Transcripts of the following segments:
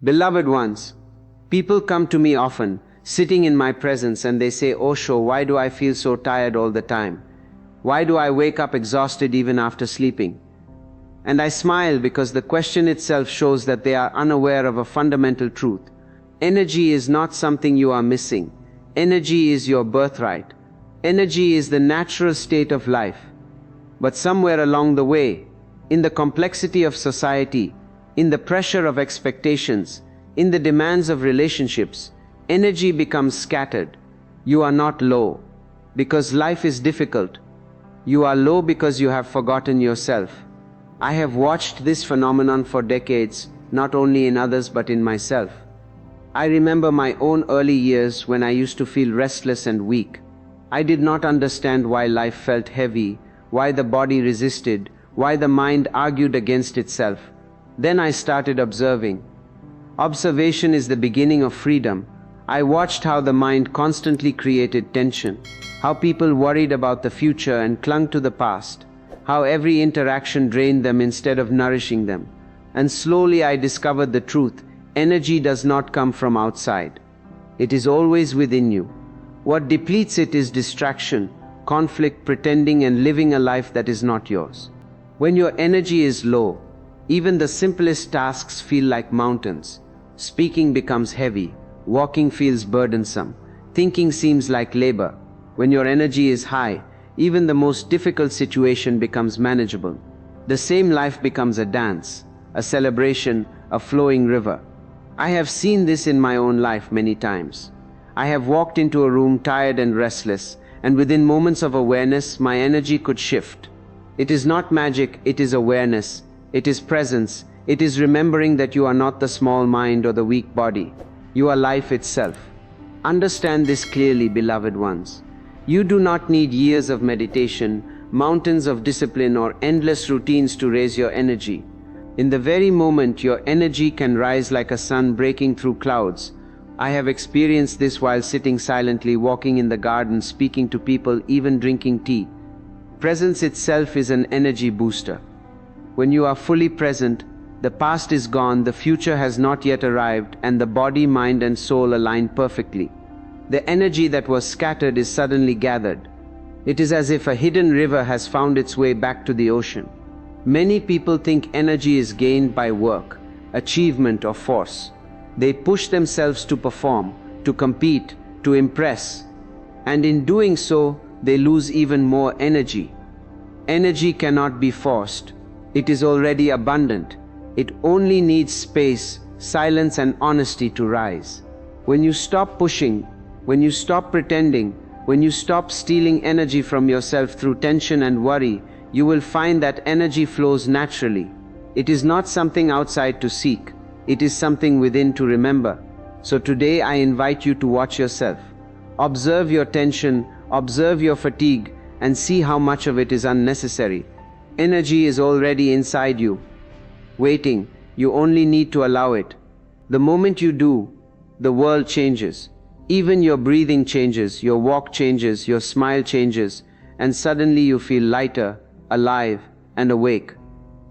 Beloved ones, people come to me often, sitting in my presence, and they say, Osho, why do I feel so tired all the time? Why do I wake up exhausted even after sleeping? And I smile because the question itself shows that they are unaware of a fundamental truth. Energy is not something you are missing. Energy is your birthright. Energy is the natural state of life. But somewhere along the way, in the complexity of society, in the pressure of expectations, in the demands of relationships, energy becomes scattered. You are not low because life is difficult. You are low because you have forgotten yourself. I have watched this phenomenon for decades, not only in others but in myself. I remember my own early years when I used to feel restless and weak. I did not understand why life felt heavy, why the body resisted, why the mind argued against itself. Then I started observing. Observation is the beginning of freedom. I watched how the mind constantly created tension, how people worried about the future and clung to the past, how every interaction drained them instead of nourishing them. And slowly I discovered the truth. Energy does not come from outside. It is always within you. What depletes it is distraction, conflict, pretending, and living a life that is not yours. When your energy is low, even the simplest tasks feel like mountains. Speaking becomes heavy, walking feels burdensome, thinking seems like labor. When your energy is high, even the most difficult situation becomes manageable. The same life becomes a dance, a celebration, a flowing river. I have seen this in my own life many times. I have walked into a room tired and restless, and within moments of awareness, my energy could shift. It is not magic, it is awareness. It is presence. It is remembering that you are not the small mind or the weak body. You are life itself. Understand this clearly, beloved ones. You do not need years of meditation, mountains of discipline, or endless routines to raise your energy. In the very moment, your energy can rise like a sun breaking through clouds. I have experienced this while sitting silently, walking in the garden, speaking to people, even drinking tea. Presence itself is an energy booster. When you are fully present, the past is gone, the future has not yet arrived, and the body, mind, and soul align perfectly. The energy that was scattered is suddenly gathered. It is as if a hidden river has found its way back to the ocean. Many people think energy is gained by work, achievement, or force. They push themselves to perform, to compete, to impress. And in doing so, they lose even more energy. Energy cannot be forced. It is already abundant. It only needs space, silence, and honesty to rise. When you stop pushing, when you stop pretending, when you stop stealing energy from yourself through tension and worry, you will find that energy flows naturally. It is not something outside to seek. It is something within to remember. So today I invite you to watch yourself. Observe your tension, observe your fatigue, and see how much of it is unnecessary. Energy is already inside you, waiting. You only need to allow it. The moment you do, the world changes. Even your breathing changes, your walk changes, your smile changes, and suddenly you feel lighter, alive, and awake.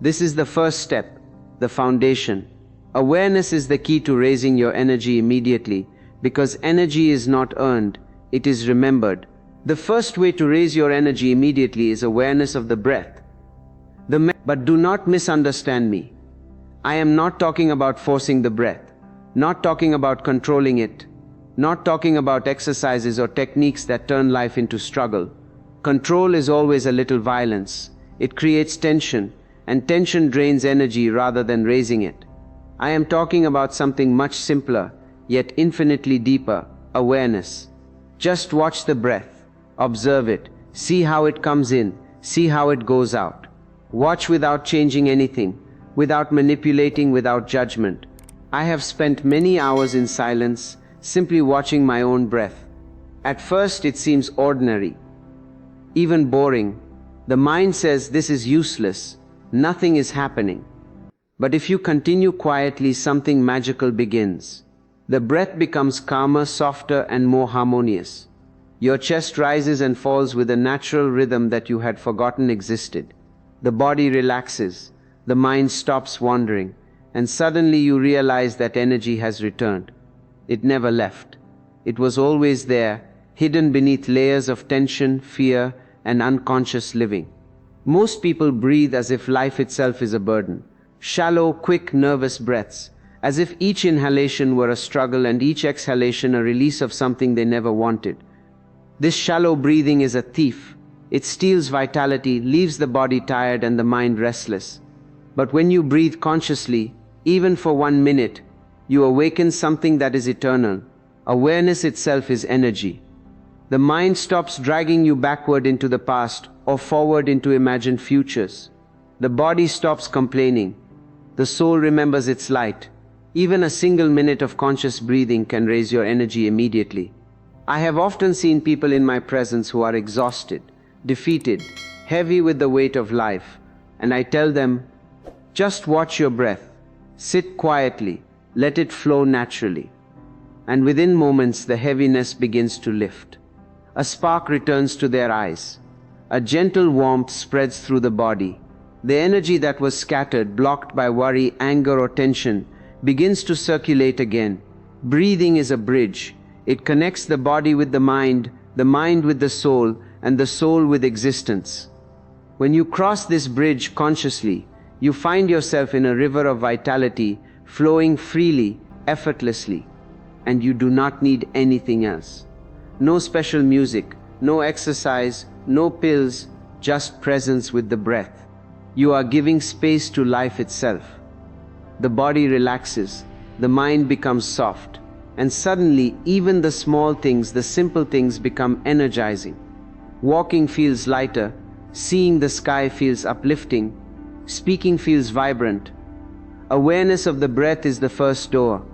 This is the first step, the foundation. Awareness is the key to raising your energy immediately, because energy is not earned, it is remembered. The first way to raise your energy immediately is awareness of the breath. But do not misunderstand me. I am not talking about forcing the breath, not talking about controlling it, not talking about exercises or techniques that turn life into struggle. Control is always a little violence. It creates tension, and tension drains energy rather than raising it. I am talking about something much simpler, yet infinitely deeper: awareness. Just watch the breath, observe it, see how it comes in, see how it goes out. Watch without changing anything, without manipulating, without judgment. I have spent many hours in silence, simply watching my own breath. At first it seems ordinary, even boring. The mind says this is useless, nothing is happening. But if you continue quietly, something magical begins. The breath becomes calmer, softer, and more harmonious. Your chest rises and falls with a natural rhythm that you had forgotten existed. The body relaxes, the mind stops wandering, and suddenly you realize that energy has returned. It never left. It was always there, hidden beneath layers of tension, fear, and unconscious living. Most people breathe as if life itself is a burden. Shallow, quick, nervous breaths, as if each inhalation were a struggle and each exhalation a release of something they never wanted. This shallow breathing is a thief. It steals vitality, leaves the body tired and the mind restless. But when you breathe consciously, even for 1 minute, you awaken something that is eternal. Awareness itself is energy. The mind stops dragging you backward into the past or forward into imagined futures. The body stops complaining. The soul remembers its light. Even a single minute of conscious breathing can raise your energy immediately. I have often seen people in my presence who are exhausted, defeated, heavy with the weight of life, and I tell them, just watch your breath, sit quietly, let it flow naturally. And within moments the heaviness begins to lift. A spark returns to their eyes. A gentle warmth spreads through the body. The energy that was scattered, blocked by worry, anger, or tension, begins to circulate again. Breathing is a bridge. It connects the body with the mind with the soul, and the soul with existence. When you cross this bridge consciously, you find yourself in a river of vitality, flowing freely, effortlessly, and you do not need anything else. No special music, no exercise, no pills, just presence with the breath. You are giving space to life itself. The body relaxes, the mind becomes soft, and suddenly even the small things, the simple things become energizing. Walking feels lighter, seeing the sky feels uplifting, speaking feels vibrant. Awareness of the breath is the first door.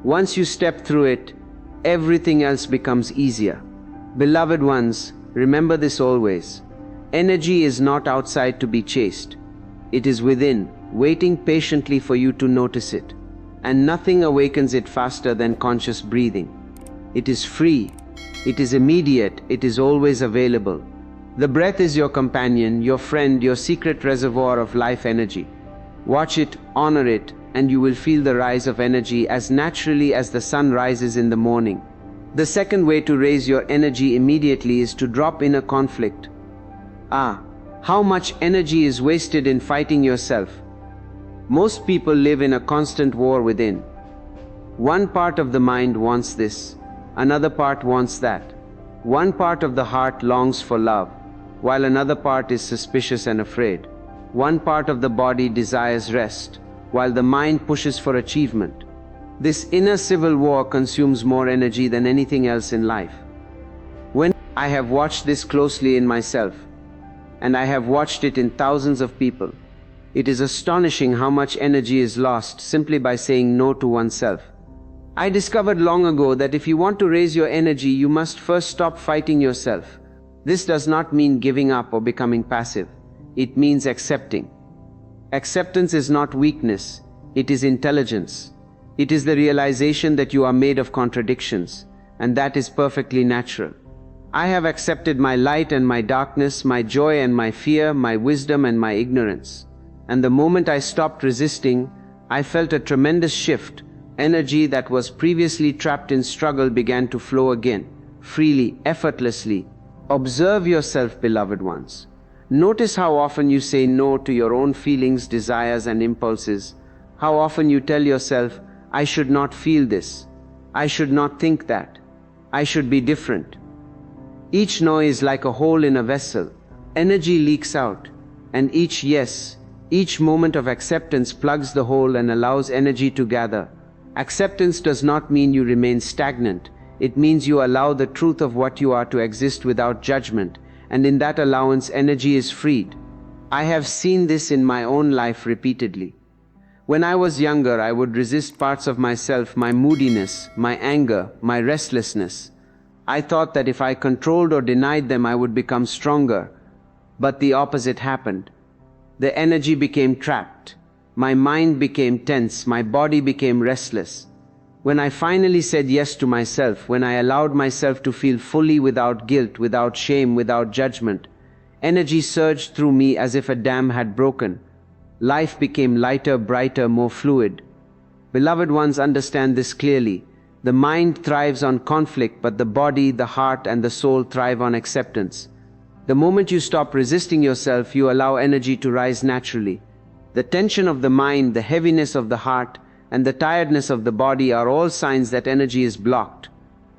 Once you step through it, everything else becomes easier. Beloved ones, remember this always. Energy is not outside to be chased. It is within, waiting patiently for you to notice it. And nothing awakens it faster than conscious breathing. It is free, it is immediate, it is always available. The breath is your companion, your friend, your secret reservoir of life energy. Watch it, honor it, and you will feel the rise of energy as naturally as the sun rises in the morning. The second way to raise your energy immediately is to drop inner conflict. How much energy is wasted in fighting yourself? Most people live in a constant war within. One part of the mind wants this, another part wants that. One part of the heart longs for love, while another part is suspicious and afraid. One part of the body desires rest, while the mind pushes for achievement. This inner civil war consumes more energy than anything else in life. When I have watched this closely in myself, and I have watched it in thousands of people, it is astonishing how much energy is lost simply by saying no to oneself. I discovered long ago that if you want to raise your energy, you must first stop fighting yourself. This does not mean giving up or becoming passive. It means accepting. Acceptance is not weakness, it is intelligence. It is the realization that you are made of contradictions, and that is perfectly natural. I have accepted my light and my darkness, my joy and my fear, my wisdom and my ignorance. And the moment I stopped resisting, I felt a tremendous shift. Energy that was previously trapped in struggle began to flow again, freely, effortlessly. Observe yourself, beloved ones. Notice how often you say no to your own feelings, desires, and impulses. How often you tell yourself, I should not feel this. I should not think that. I should be different. Each no is like a hole in a vessel. Energy leaks out, and each yes, each moment of acceptance plugs the hole and allows energy to gather. Acceptance does not mean you remain stagnant. It means you allow the truth of what you are to exist without judgment, and in that allowance, energy is freed. I have seen this in my own life repeatedly. When I was younger, I would resist parts of myself, my moodiness, my anger, my restlessness. I thought that if I controlled or denied them, I would become stronger. But the opposite happened. The energy became trapped. My mind became tense, my body became restless. When I finally said yes to myself, when I allowed myself to feel fully without guilt, without shame, without judgment, energy surged through me as if a dam had broken. Life became lighter, brighter, more fluid. Beloved ones, understand this clearly. The mind thrives on conflict, but the body, the heart, and the soul thrive on acceptance. The moment you stop resisting yourself, you allow energy to rise naturally. The tension of the mind, the heaviness of the heart, and the tiredness of the body are all signs that energy is blocked.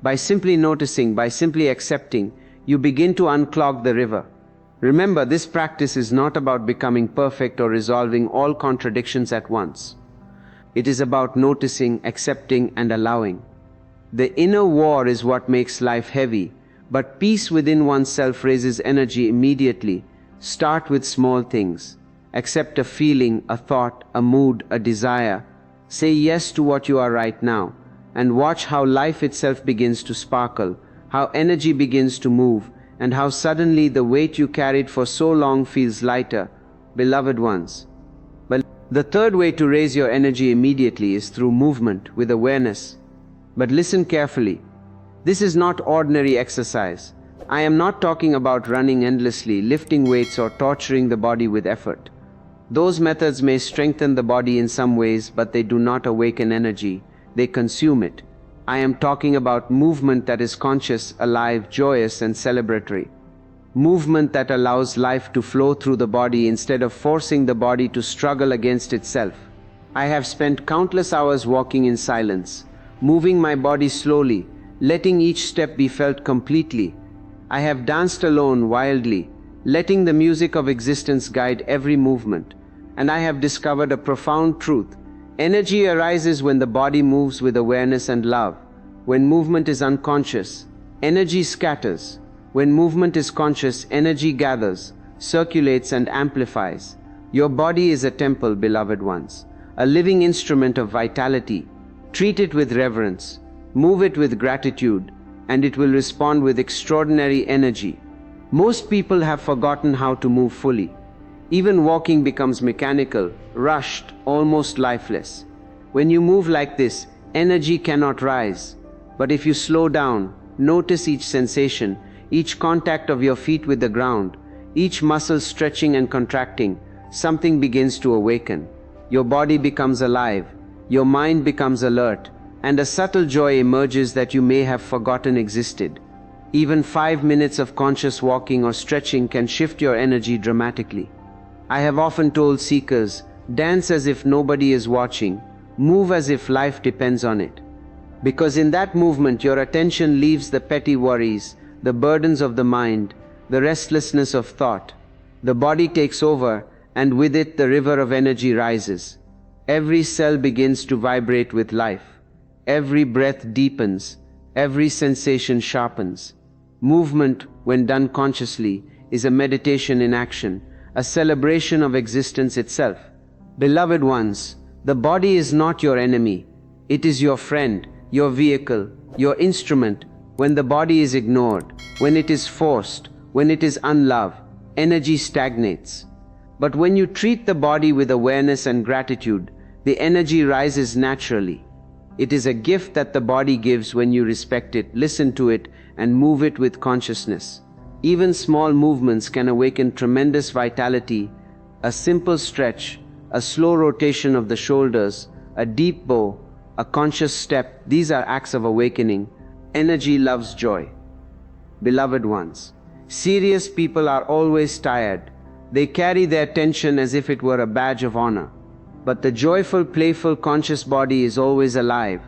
By simply noticing, by simply accepting, you begin to unclog the river. Remember, this practice is not about becoming perfect or resolving all contradictions at once. It is about noticing, accepting, and allowing. The inner war is what makes life heavy, but peace within oneself raises energy immediately. Start with small things. Accept a feeling, a thought, a mood, a desire. Say yes to what you are right now, and watch how life itself begins to sparkle, how energy begins to move, and how suddenly the weight you carried for so long feels lighter. Beloved ones, the third way to raise your energy immediately is through movement with awareness. But listen carefully. This is not ordinary exercise. I am not talking about running endlessly, lifting weights, or torturing the body with effort. Those methods may strengthen the body in some ways, but they do not awaken energy. They consume it. I am talking about movement that is conscious, alive, joyous, and celebratory. Movement that allows life to flow through the body instead of forcing the body to struggle against itself. I have spent countless hours walking in silence, moving my body slowly, letting each step be felt completely. I have danced alone wildly, letting the music of existence guide every movement. And I have discovered a profound truth. Energy arises when the body moves with awareness and love. When movement is unconscious, energy scatters. When movement is conscious, energy gathers, circulates, and amplifies. Your body is a temple, beloved ones, a living instrument of vitality. Treat it with reverence, move it with gratitude, and it will respond with extraordinary energy. Most people have forgotten how to move fully. Even walking becomes mechanical, rushed, almost lifeless. When you move like this, energy cannot rise. But if you slow down, notice each sensation, each contact of your feet with the ground, each muscle stretching and contracting, something begins to awaken. Your body becomes alive, your mind becomes alert, and a subtle joy emerges that you may have forgotten existed. Even 5 minutes of conscious walking or stretching can shift your energy dramatically. I have often told seekers, dance as if nobody is watching, move as if life depends on it. Because in that movement, your attention leaves the petty worries, the burdens of the mind, the restlessness of thought. The body takes over, and with it the river of energy rises. Every cell begins to vibrate with life. Every breath deepens, every sensation sharpens. Movement, when done consciously, is a meditation in action, a celebration of existence itself. Beloved ones, the body is not your enemy. It is your friend, your vehicle, your instrument. When the body is ignored, when it is forced, when it is unloved, energy stagnates. But when you treat the body with awareness and gratitude, the energy rises naturally. It is a gift that the body gives when you respect it, listen to it, and move it with consciousness. Even small movements can awaken tremendous vitality. A simple stretch, a slow rotation of the shoulders, a deep bow, a conscious step, these are acts of awakening. Energy loves joy. Beloved ones, serious people are always tired. They carry their tension as if it were a badge of honor. But the joyful, playful, conscious body is always alive.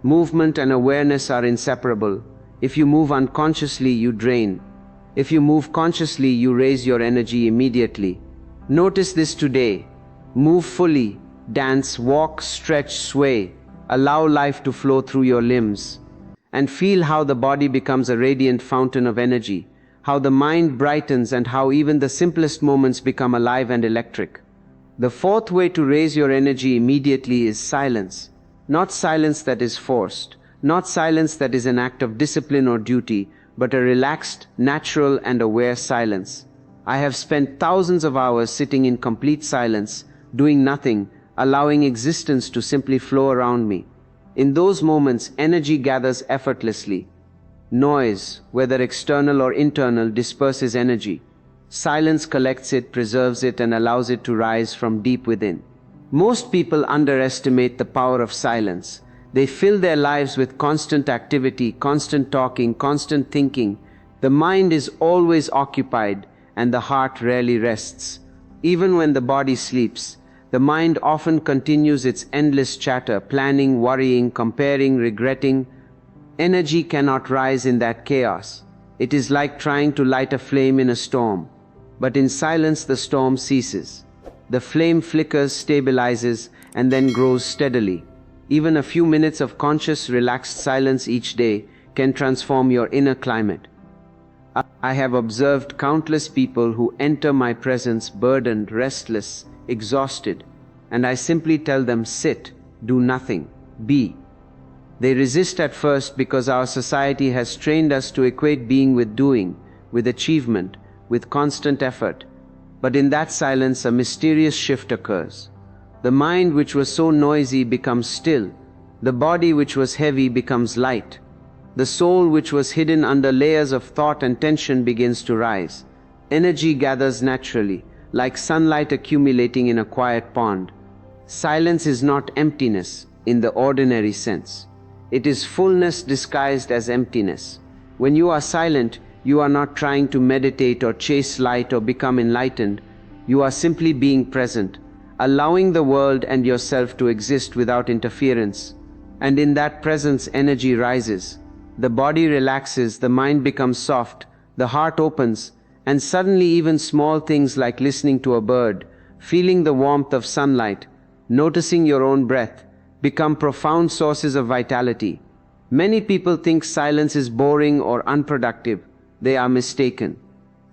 Movement and awareness are inseparable. If you move unconsciously, you drain. If you move consciously, you raise your energy immediately. Notice this today. Move fully, dance, walk, stretch, sway. Allow life to flow through your limbs. And feel how the body becomes a radiant fountain of energy, how the mind brightens, and how even the simplest moments become alive and electric. The fourth way to raise your energy immediately is silence. Not silence that is forced, not silence that is an act of discipline or duty, but a relaxed, natural, and aware silence. I have spent thousands of hours sitting in complete silence, doing nothing, allowing existence to simply flow around me. In those moments, energy gathers effortlessly. Noise, whether external or internal, disperses energy. Silence collects it, preserves it, and allows it to rise from deep within. Most people underestimate the power of silence. They fill their lives with constant activity, constant talking, constant thinking. The mind is always occupied, and the heart rarely rests. Even when the body sleeps, the mind often continues its endless chatter, planning, worrying, comparing, regretting. Energy cannot rise in that chaos. It is like trying to light a flame in a storm. But in silence, the storm ceases. The flame flickers, stabilizes, and then grows steadily. Even a few minutes of conscious, relaxed silence each day can transform your inner climate. I have observed countless people who enter my presence burdened, restless, exhausted, and I simply tell them, sit, do nothing, be. They resist at first because our society has trained us to equate being with doing, with achievement, with constant effort. But in that silence, a mysterious shift occurs. The mind which was so noisy becomes still. The body which was heavy becomes light. The soul which was hidden under layers of thought and tension begins to rise. Energy gathers naturally, like sunlight accumulating in a quiet pond. Silence is not emptiness in the ordinary sense. It is fullness disguised as emptiness. When you are silent, you are not trying to meditate or chase light or become enlightened. You are simply being present, allowing the world and yourself to exist without interference. And in that presence, energy rises. The body relaxes, the mind becomes soft, the heart opens, and suddenly even small things like listening to a bird, feeling the warmth of sunlight, noticing your own breath, become profound sources of vitality. Many people think silence is boring or unproductive. They are mistaken.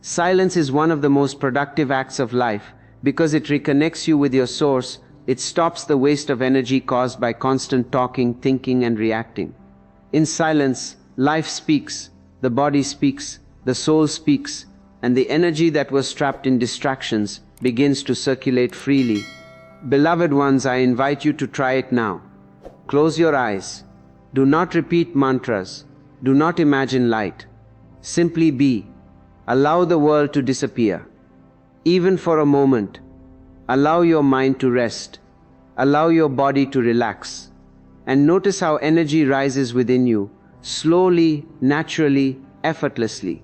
Silence is one of the most productive acts of life because it reconnects you with your source. It stops the waste of energy caused by constant talking, thinking, and reacting. In silence, life speaks, the body speaks, the soul speaks, and the energy that was trapped in distractions begins to circulate freely. Beloved ones, I invite you to try it now. Close your eyes. Do not repeat mantras. Do not imagine light. Simply be. Allow the world to disappear. Even for a moment, allow your mind to rest. Allow your body to relax. And notice how energy rises within you, slowly, naturally, effortlessly.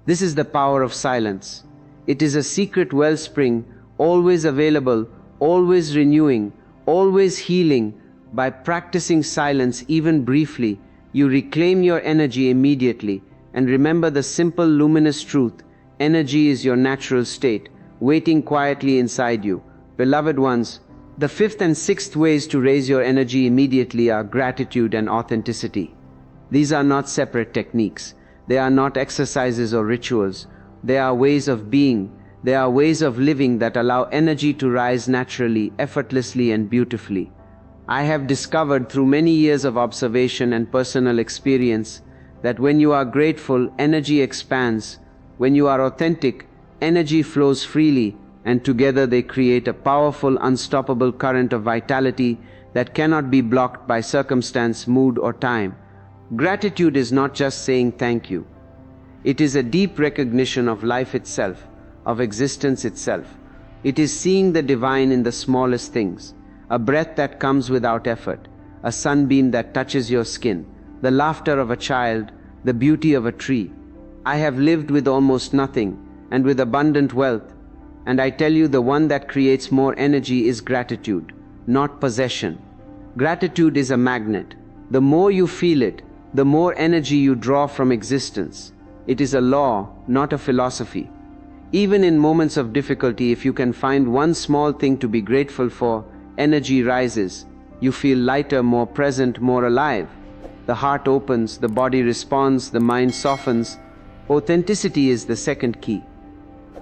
This is the power of silence. It is a secret wellspring, always available, always renewing, always healing. By practicing silence even briefly, you reclaim your energy immediately. And remember the simple luminous truth: energy is your natural state, waiting quietly inside you. Beloved ones, the fifth and sixth ways to raise your energy immediately are gratitude and authenticity. These are not separate techniques. They are not exercises or rituals. They are ways of being. They are ways of living that allow energy to rise naturally, effortlessly, and beautifully. I have discovered through many years of observation and personal experience that when you are grateful, energy expands. When you are authentic, energy flows freely, and together they create a powerful, unstoppable current of vitality that cannot be blocked by circumstance, mood, or time. Gratitude is not just saying thank you. It is a deep recognition of life itself, of existence itself. It is seeing the divine in the smallest things: a breath that comes without effort, a sunbeam that touches your skin, the laughter of a child, the beauty of a tree. I have lived with almost nothing and with abundant wealth, and I tell you, the one that creates more energy is gratitude, not possession. Gratitude is a magnet. The more you feel it, the more energy you draw from existence. It is a law, not a philosophy. Even in moments of difficulty, if you can find one small thing to be grateful for, energy rises. You feel lighter, more present, more alive. The heart opens, the body responds, the mind softens. Authenticity is the second key.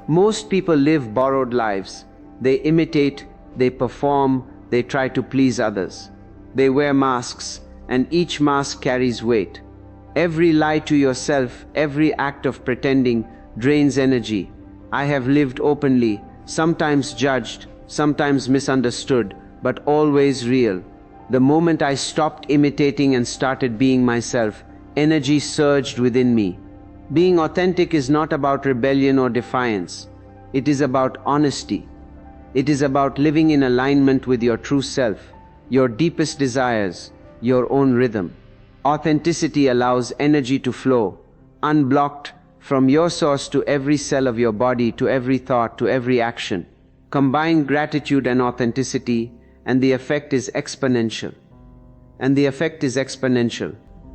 Most people live borrowed lives. They imitate, they perform, they try to please others. They wear masks, and each mask carries weight. Every lie to yourself, every act of pretending drains energy. I have lived openly, sometimes judged, sometimes misunderstood, but always real. The moment I stopped imitating and started being myself, energy surged within me. Being authentic is not about rebellion or defiance. It is about honesty. It is about living in alignment with your true self, your deepest desires, your own rhythm. Authenticity allows energy to flow, unblocked, from your source to every cell of your body, to every thought, to every action. Combine gratitude and authenticity, and the effect is exponential.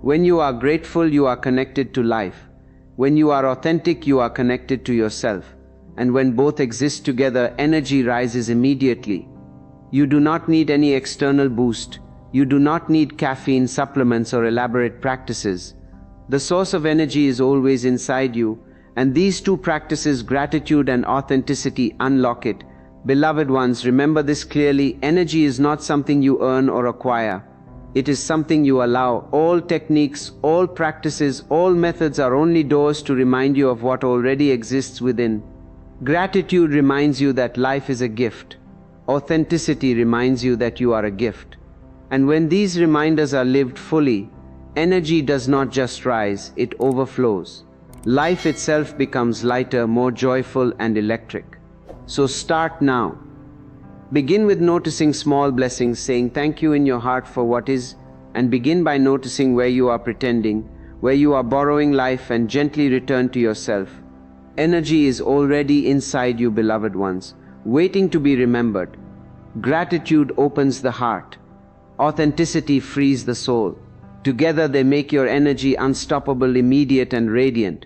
When you are grateful, you are connected to life. When you are authentic, you are connected to yourself. And when both exist together, energy rises immediately. You do not need any external boost. You do not need caffeine supplements or elaborate practices. The source of energy is always inside you, and these two practices, gratitude and authenticity, unlock it. Beloved ones, remember this clearly: energy is not something you earn or acquire. It is something you allow. All techniques, all practices, all methods are only doors to remind you of what already exists within. Gratitude reminds you that life is a gift. Authenticity reminds you that you are a gift. And when these reminders are lived fully, energy does not just rise, it overflows. Life itself becomes lighter, more joyful and electric. So start now. Begin with noticing small blessings, saying thank you in your heart for what is, and begin by noticing where you are pretending, where you are borrowing life, and gently return to yourself. Energy is already inside you, beloved ones, waiting to be remembered. Gratitude opens the heart. Authenticity frees the soul. Together they make your energy unstoppable, immediate and radiant.